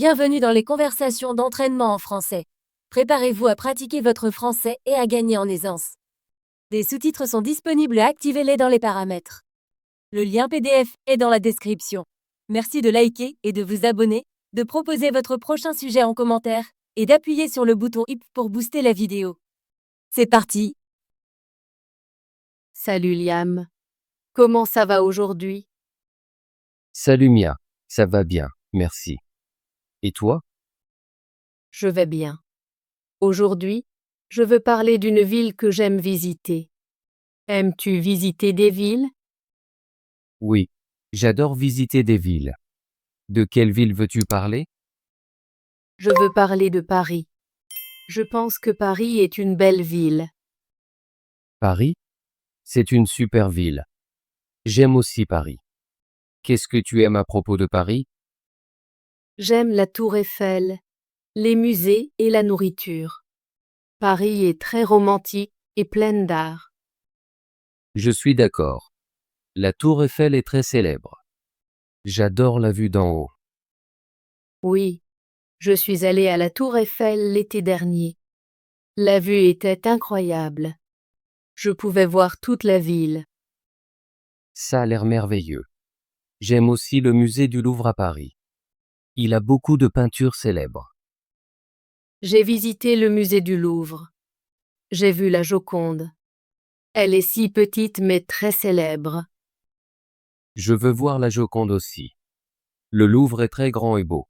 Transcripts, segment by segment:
Bienvenue dans les conversations d'entraînement en français. Préparez-vous à pratiquer votre français et à gagner en aisance. Des sous-titres sont disponibles, activez-les dans les paramètres. Le lien PDF est dans la description. Merci de liker et de vous abonner, de proposer votre prochain sujet en commentaire et d'appuyer sur le bouton i pour booster la vidéo. C'est parti! Salut Liam. Comment ça va aujourd'hui? Salut Mia, ça va bien, merci. Et toi? Je vais bien. Aujourd'hui, je veux parler d'une ville que j'aime visiter. Aimes-tu visiter des villes? Oui, j'adore visiter des villes. De quelle ville veux-tu parler? Je veux parler de Paris. Je pense que Paris est une belle ville. Paris? C'est une super ville. J'aime aussi Paris. Qu'est-ce que tu aimes à propos de Paris? J'aime la Tour Eiffel, les musées et la nourriture. Paris est très romantique et pleine d'art. Je suis d'accord. La tour Eiffel est très célèbre. J'adore la vue d'en haut. Oui, je suis allée à la Tour Eiffel l'été dernier. La vue était incroyable. Je pouvais voir toute la ville. Ça a l'air merveilleux. J'aime aussi le musée du Louvre à Paris. Il a beaucoup de peintures célèbres. J'ai visité le musée du Louvre. J'ai vu la Joconde. Elle est si petite mais très célèbre. Je veux voir la Joconde aussi. Le Louvre est très grand et beau.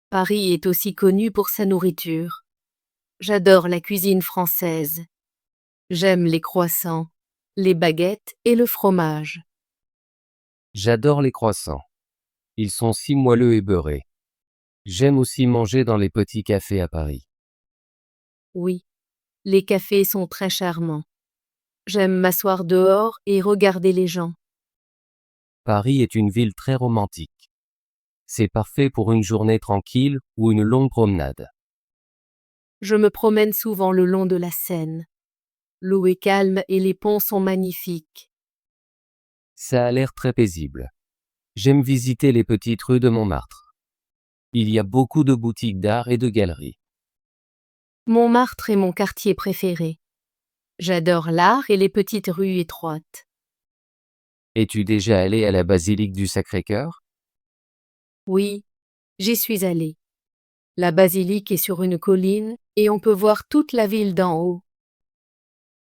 Paris est aussi connu pour sa nourriture. J'adore la cuisine française. J'aime les croissants, les baguettes et le fromage. J'adore les croissants. Ils sont si moelleux et beurrés. J'aime aussi manger dans les petits cafés à Paris. Oui, les cafés sont très charmants. J'aime m'asseoir dehors et regarder les gens. Paris est une ville très romantique. C'est parfait pour une journée tranquille ou une longue promenade. Je me promène souvent le long de la Seine. L'eau est calme et les ponts sont magnifiques. Ça a l'air très paisible. J'aime visiter les petites rues de Montmartre. Il y a beaucoup de boutiques d'art et de galeries. Montmartre est mon quartier préféré. J'adore l'art et les petites rues étroites. Es-tu déjà allé à la basilique du Sacré-Cœur? Oui, j'y suis allée. La basilique est sur une colline et on peut voir toute la ville d'en haut.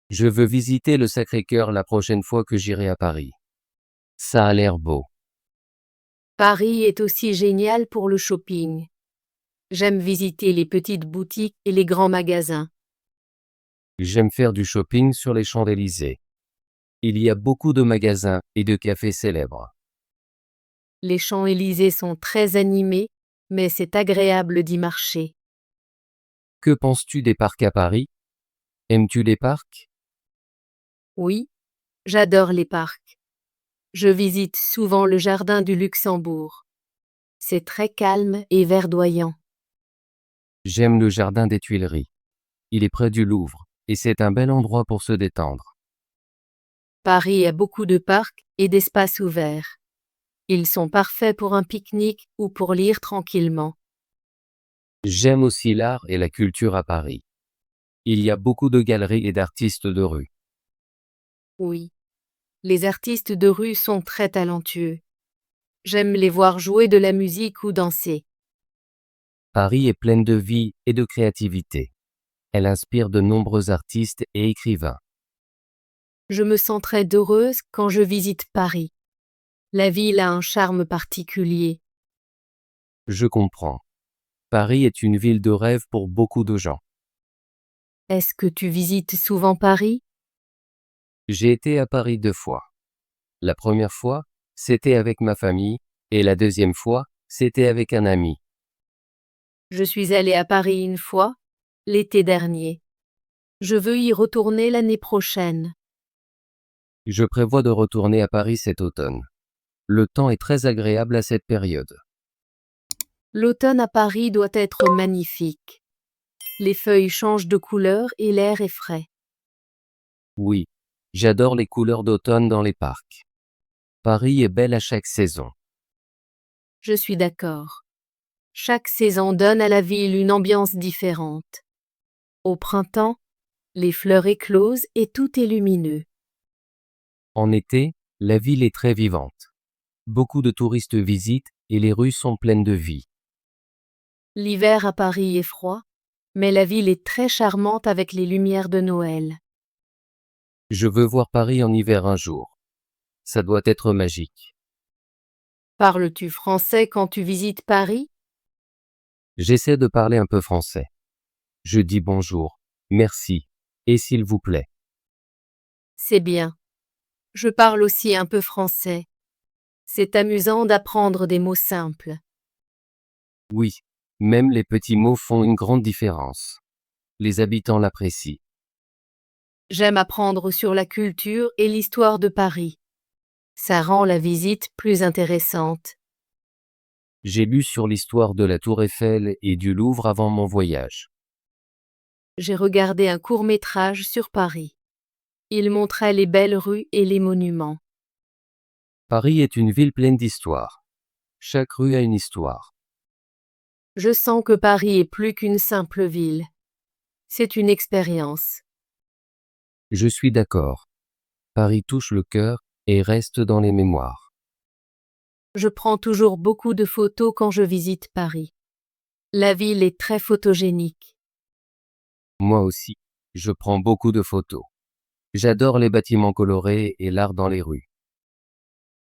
Je veux visiter le Sacré-Cœur la prochaine fois que j'irai à Paris. Ça a l'air beau. Paris est aussi génial pour le shopping. J'aime visiter les petites boutiques et les grands magasins. J'aime faire du shopping sur les Champs-Élysées. Il y a beaucoup de magasins et de cafés célèbres. Les Champs-Élysées sont très animés, mais c'est agréable d'y marcher. Que penses-tu des parcs à Paris? Aimes-tu les parcs? Oui, j'adore les parcs. Je visite souvent le jardin du Luxembourg. C'est très calme et verdoyant. J'aime le jardin des Tuileries. Il est près du Louvre, et c'est un bel endroit pour se détendre. Paris a beaucoup de parcs et d'espaces ouverts. Ils sont parfaits pour un pique-nique ou pour lire tranquillement. J'aime aussi l'art et la culture à Paris. Il y a beaucoup de galeries et d'artistes de rue. Oui, les artistes de rue sont très talentueux. J'aime les voir jouer de la musique ou danser. Paris est pleine de vie et de créativité. Elle inspire de nombreux artistes et écrivains. Je me sens très heureuse quand je visite Paris. La ville a un charme particulier. Je comprends. Paris est une ville de rêve pour beaucoup de gens. Est-ce que tu visites souvent Paris? J'ai été à Paris 2 fois. La première fois, c'était avec ma famille, et la deuxième fois, c'était avec un ami. Je suis allée à Paris une fois, l'été dernier. Je veux y retourner l'année prochaine. Je prévois de retourner à Paris cet automne. Le temps est très agréable à cette période. L'automne à Paris doit être magnifique. Les feuilles changent de couleur et l'air est frais. Oui, j'adore les couleurs d'automne dans les parcs. Paris est belle à chaque saison. Je suis d'accord. Chaque saison donne à la ville une ambiance différente. Au printemps, les fleurs éclosent et tout est lumineux. En été, la ville est très vivante. Beaucoup de touristes visitent et les rues sont pleines de vie. L'hiver à Paris est froid, mais la ville est très charmante avec les lumières de Noël. Je veux voir Paris en hiver un jour. Ça doit être magique. Parles-tu français quand tu visites Paris? J'essaie de parler un peu français. Je dis bonjour, merci, et s'il vous plaît. C'est bien. Je parle aussi un peu français. C'est amusant d'apprendre des mots simples. Oui, même les petits mots font une grande différence. Les habitants l'apprécient. J'aime apprendre sur la culture et l'histoire de Paris. Ça rend la visite plus intéressante. J'ai lu sur l'histoire de la Tour Eiffel et du Louvre avant mon voyage. J'ai regardé un court-métrage sur Paris. Il montrait les belles rues et les monuments. Paris est une ville pleine d'histoire. Chaque rue a une histoire. Je sens que Paris est plus qu'une simple ville. C'est une expérience. Je suis d'accord. Paris touche le cœur et reste dans les mémoires. Je prends toujours beaucoup de photos quand je visite Paris. La ville est très photogénique. Moi aussi, je prends beaucoup de photos. J'adore les bâtiments colorés et l'art dans les rues.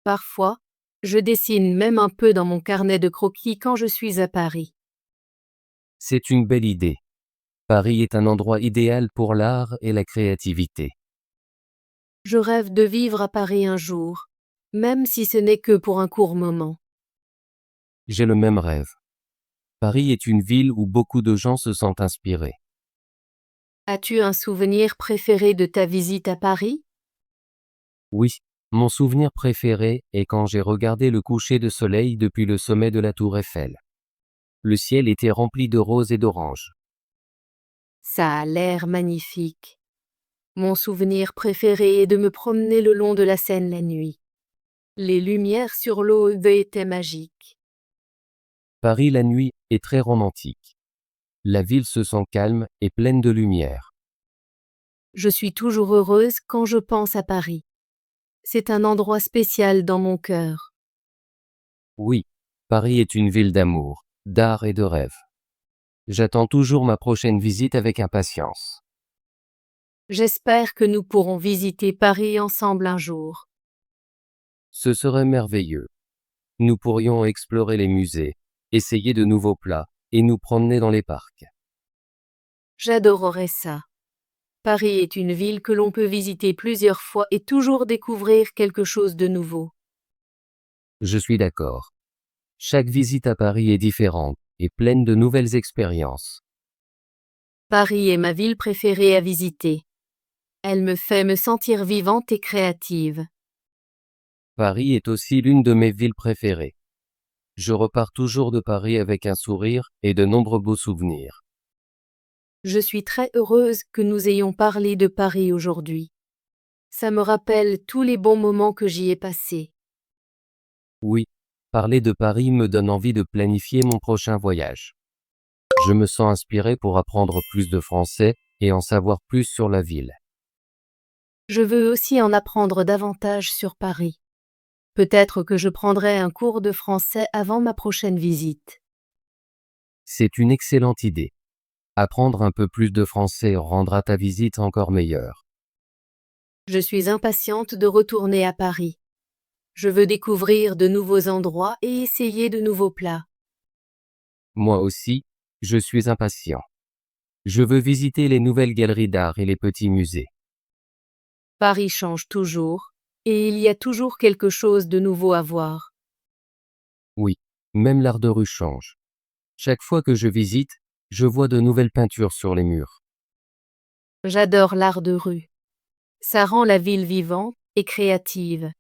Parfois, je dessine même un peu dans mon carnet de croquis quand je suis à Paris. C'est une belle idée. Paris est un endroit idéal pour l'art et la créativité. Je rêve de vivre à Paris un jour, même si ce n'est que pour un court moment. J'ai le même rêve. Paris est une ville où beaucoup de gens se sentent inspirés. As-tu un souvenir préféré de ta visite à Paris? Oui, mon souvenir préféré est quand j'ai regardé le coucher de soleil depuis le sommet de la Tour Eiffel. Le ciel était rempli de roses et d'oranges. Ça a l'air magnifique. Mon souvenir préféré est de me promener le long de la Seine la nuit. Les lumières sur l'eau étaient magiques. Paris la nuit est très romantique. La ville se sent calme et pleine de lumière. Je suis toujours heureuse quand je pense à Paris. C'est un endroit spécial dans mon cœur. Oui, Paris est une ville d'amour, d'art et de rêve. J'attends toujours ma prochaine visite avec impatience. J'espère que nous pourrons visiter Paris ensemble un jour. Ce serait merveilleux. Nous pourrions explorer les musées, essayer de nouveaux plats, et nous promener dans les parcs. J'adorerais ça. Paris est une ville que l'on peut visiter plusieurs fois et toujours découvrir quelque chose de nouveau. Je suis d'accord. Chaque visite à Paris est différente et pleine de nouvelles expériences. Paris est ma ville préférée à visiter. Elle me fait me sentir vivante et créative. Paris est aussi l'une de mes villes préférées. Je repars toujours de Paris avec un sourire et de nombreux beaux souvenirs. Je suis très heureuse que nous ayons parlé de Paris aujourd'hui. Ça me rappelle tous les bons moments que j'y ai passés. Oui, parler de Paris me donne envie de planifier mon prochain voyage. Je me sens inspiré pour apprendre plus de français et en savoir plus sur la ville. Je veux aussi en apprendre davantage sur Paris. Peut-être que je prendrai un cours de français avant ma prochaine visite. C'est une excellente idée. Apprendre un peu plus de français rendra ta visite encore meilleure. Je suis impatiente de retourner à Paris. Je veux découvrir de nouveaux endroits et essayer de nouveaux plats. Moi aussi, je suis impatient. Je veux visiter les nouvelles galeries d'art et les petits musées. Paris change toujours, et il y a toujours quelque chose de nouveau à voir. Oui, même l'art de rue change. Chaque fois que je visite, je vois de nouvelles peintures sur les murs. J'adore l'art de rue. Ça rend la ville vivante et créative.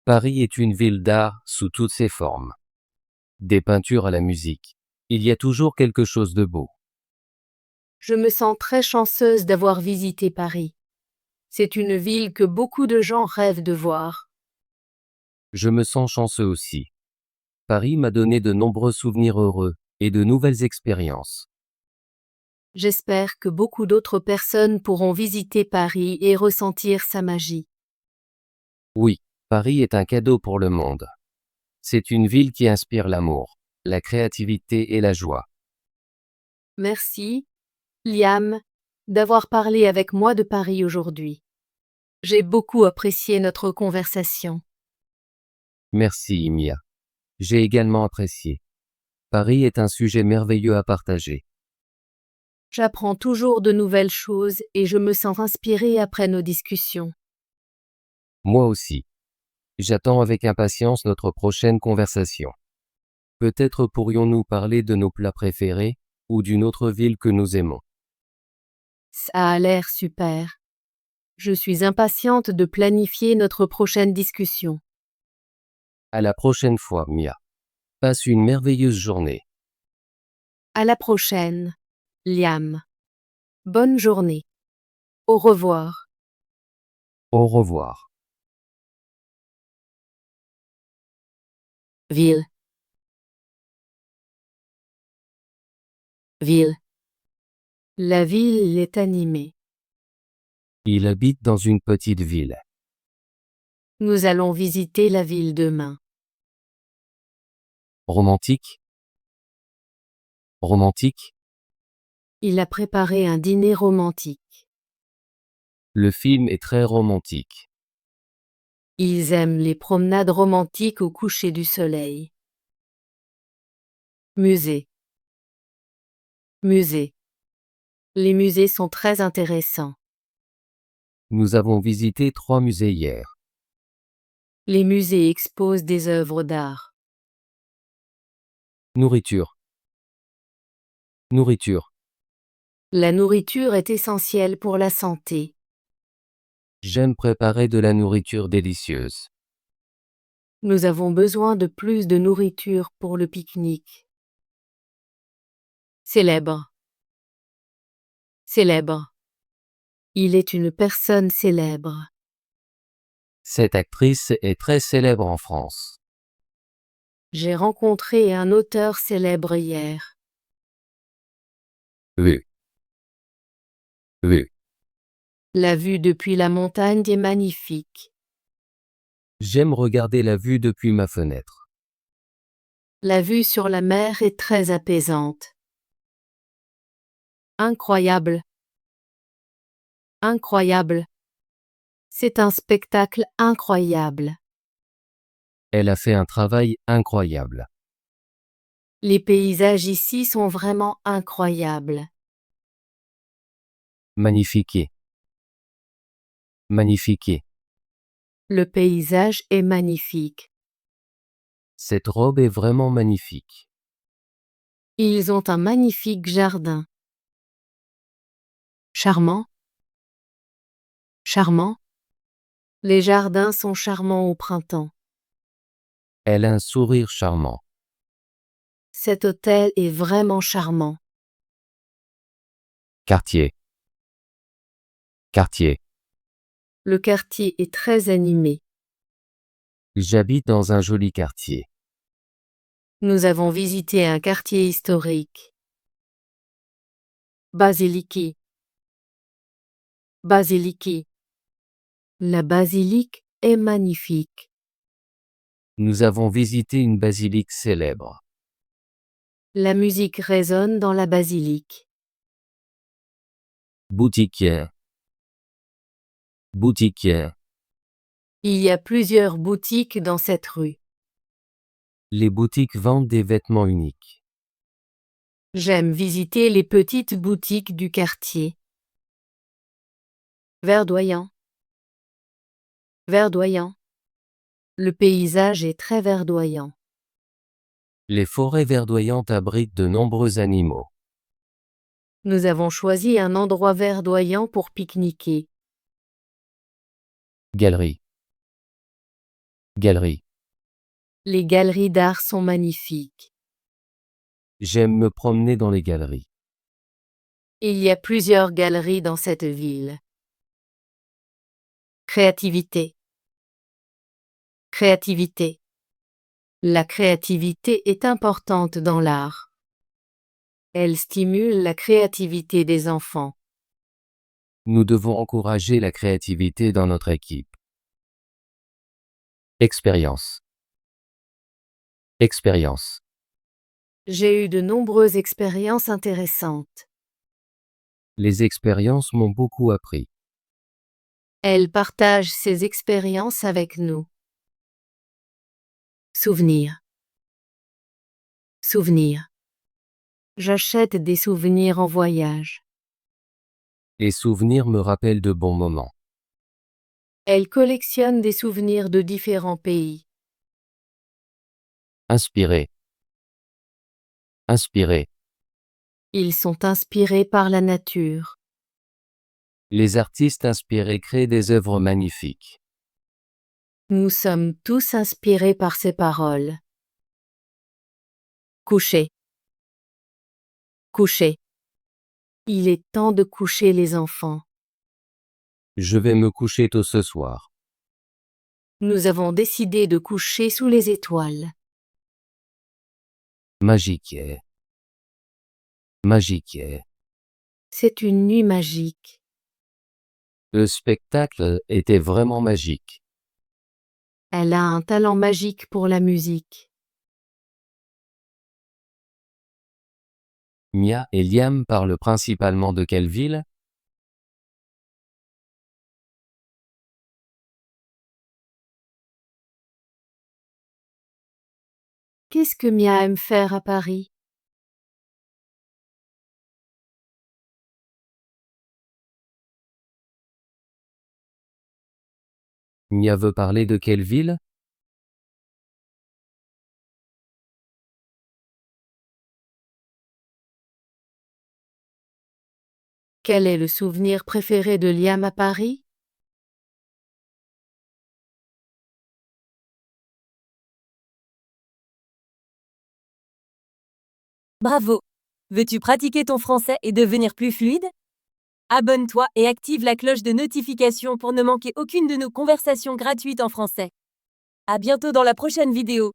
Paris est une ville d'art sous toutes ses formes. Des peintures à la musique. Il y a toujours quelque chose de beau. Je me sens très chanceuse d'avoir visité Paris. C'est une ville que beaucoup de gens rêvent de voir. Je me sens chanceux aussi. Paris m'a donné de nombreux souvenirs heureux et de nouvelles expériences. J'espère que beaucoup d'autres personnes pourront visiter Paris et ressentir sa magie. Oui, Paris est un cadeau pour le monde. C'est une ville qui inspire l'amour, la créativité et la joie. Merci, Liam, d'avoir parlé avec moi de Paris aujourd'hui. J'ai beaucoup apprécié notre conversation. Merci, Mia. J'ai également apprécié. Paris est un sujet merveilleux à partager. J'apprends toujours de nouvelles choses et je me sens inspirée après nos discussions. Moi aussi. J'attends avec impatience notre prochaine conversation. Peut-être pourrions-nous parler de nos plats préférés, ou d'une autre ville que nous aimons. Ça a l'air super. Je suis impatiente de planifier notre prochaine discussion. À la prochaine fois, Mia. Passe une merveilleuse journée. À la prochaine, Liam. Bonne journée. Au revoir. Au revoir. Ville. Ville. La ville est animée. Il habite dans une petite ville. Nous allons visiter la ville demain. Romantique? Romantique? Il a préparé un dîner romantique. Le film est très romantique. Ils aiment les promenades romantiques au coucher du soleil. Musée. Musée. Les musées sont très intéressants. Nous avons visité 3 musées hier. Les musées exposent des œuvres d'art. Nourriture. Nourriture. La nourriture est essentielle pour la santé. J'aime préparer de la nourriture délicieuse. Nous avons besoin de plus de nourriture pour le pique-nique. Célèbre. Célèbre. Il est une personne célèbre. Cette actrice est très célèbre en France. J'ai rencontré un auteur célèbre hier. Vue. Vue. La vue depuis la montagne est magnifique. J'aime regarder la vue depuis ma fenêtre. La vue sur la mer est très apaisante. Incroyable. Incroyable. C'est un spectacle incroyable. Elle a fait un travail incroyable. Les paysages ici sont vraiment incroyables. Magnifique. Magnifique. Le paysage est magnifique. Cette robe est vraiment magnifique. Ils ont un magnifique jardin. Charmant. Charmant. Les jardins sont charmants au printemps. Elle a un sourire charmant. Cet hôtel est vraiment charmant. Quartier. Quartier. Le quartier est très animé. J'habite dans un joli quartier. Nous avons visité un quartier historique. Basilique. Basilique. La basilique est magnifique. Nous avons visité une basilique célèbre. La musique résonne dans la basilique. Boutiquière. Boutiquière. Il y a plusieurs boutiques dans cette rue. Les boutiques vendent des vêtements uniques. J'aime visiter les petites boutiques du quartier. Verdoyant. Verdoyant. Le paysage est très verdoyant. Les forêts verdoyantes abritent de nombreux animaux. Nous avons choisi un endroit verdoyant pour pique-niquer. Galerie. Galerie. Les galeries d'art sont magnifiques. J'aime me promener dans les galeries. Il y a plusieurs galeries dans cette ville. Créativité. Créativité. La créativité est importante dans l'art. Elle stimule la créativité des enfants. Nous devons encourager la créativité dans notre équipe. Expérience. Expérience. J'ai eu de nombreuses expériences intéressantes. Les expériences m'ont beaucoup appris. Elle partage ses expériences avec nous. Souvenir. Souvenir. J'achète des souvenirs en voyage. Les souvenirs me rappellent de bons moments. Elle collectionne des souvenirs de différents pays. Inspirer. Inspirer. Ils sont inspirés par la nature. Les artistes inspirés créent des œuvres magnifiques. Nous sommes tous inspirés par ces paroles. Coucher. Coucher. Il est temps de coucher les enfants. Je vais me coucher tôt ce soir. Nous avons décidé de coucher sous les étoiles. Magique. Magique. C'est une nuit magique. Le spectacle était vraiment magique. Elle a un talent magique pour la musique. Mia et Liam parlent principalement de quelle ville? Qu'est-ce que Mia aime faire à Paris? Mia veut parler de quelle ville? Quel est le souvenir préféré de Liam à Paris? Bravo! Veux-tu pratiquer ton français et devenir plus fluide? Abonne-toi et active la cloche de notification pour ne manquer aucune de nos conversations gratuites en français. À bientôt dans la prochaine vidéo.